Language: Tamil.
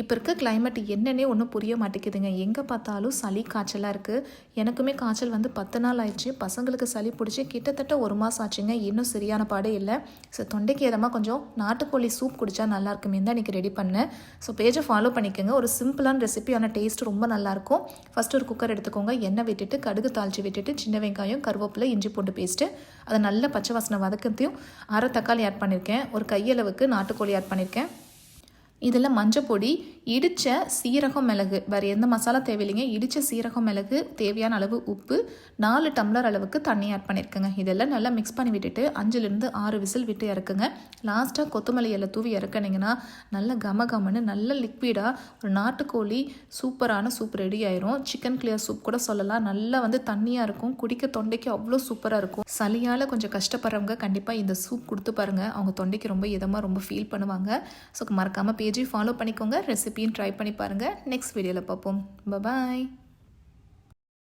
இப்போ இருக்க கிளைமேட் என்னன்னே ஒன்றும் புரிய மாட்டேங்குதுங்க. எங்கே பார்த்தாலும் சளி காய்ச்சலாக இருக்குது. எனக்குமே காய்ச்சல் வந்து 10 நாள் ஆயிடுச்சு. பசங்களுக்கு சளி பிடிச்சி கிட்டத்தட்ட 1 மாதம் ஆச்சுங்க. இன்னும் சரியான பாடே இல்லை. ஸோ தொண்டைக்கு ஏதமாக கொஞ்சம் நாட்டுக்கோழி சூப் குடித்தா நல்லாயிருக்குமே தான் இன்றைக்கி ரெடி பண்ணேன். ஸோ பேஜை ஃபாலோ பண்ணிக்கோங்க. ஒரு சிம்பிளான ரெசிபி, ஆனால் டேஸ்ட் ரொம்ப நல்லாயிருக்கும். ஃபஸ்ட்டு ஒரு குக்கர் எடுத்துக்கோங்க. எண்ணெய் விட்டுட்டு கடுகு தாளித்து விட்டுட்டு சின்ன வெங்காயம், கருவேப்பிலை, இஞ்சி பூண்டு பேஸ்ட்டு, அதை நல்ல பச்சை வாசனை வதக்கத்தையும் அரை தக்காளி ஆட் பண்ணியிருக்கேன். ஒரு கையளவுக்கு நாட்டுக்கோழி ஆட் பண்ணியிருக்கேன். இதில் மஞ்சள் பொடி, இடித்த சீரகம், மிளகு, வேறு எந்த மசாலா தேவையில்லைங்க. இடித்த சீரகம், மிளகு, தேவையான அளவு உப்பு, 4 டம்ளர் அளவுக்கு தண்ணி ஆட் பண்ணியிருக்கேங்க. இதெல்லாம் நல்லா மிக்ஸ் பண்ணி விட்டுட்டு 5லேருந்து 6 விசில் விட்டு இறக்குங்க. லாஸ்ட்டாக கொத்தமல்லி இலை தூவி இறக்குனீங்கன்னா நல்ல கமன்னு நல்ல லிக்விடாக ஒரு நாட்டுக்கோழி சூப்பரான சூப் ரெடி ஆயிரும். சிக்கன் கிளியர் சூப் கூட சொல்லலாம். நல்லா வந்து தண்ணியாக இருக்கும். குடிக்க தொண்டைக்கு அவ்வளோ சூப்பராக இருக்கும். சளியால் கொஞ்சம் கஷ்டப்படுறவங்க கண்டிப்பாக இந்த சூப் கொடுத்து பாருங்கள். அவங்க தொண்டைக்கு ரொம்ப இதமாக ரொம்ப ஃபீல் பண்ணுவாங்க. ஸோ மறக்காமல் பேஜை ஃபாலோ பண்ணிக்கோங்க. ரெசிபியும் ட்ரை பண்ணி பாருங்கள். நெக்ஸ்ட் வீடியோவில் பார்ப்போம். பாய்.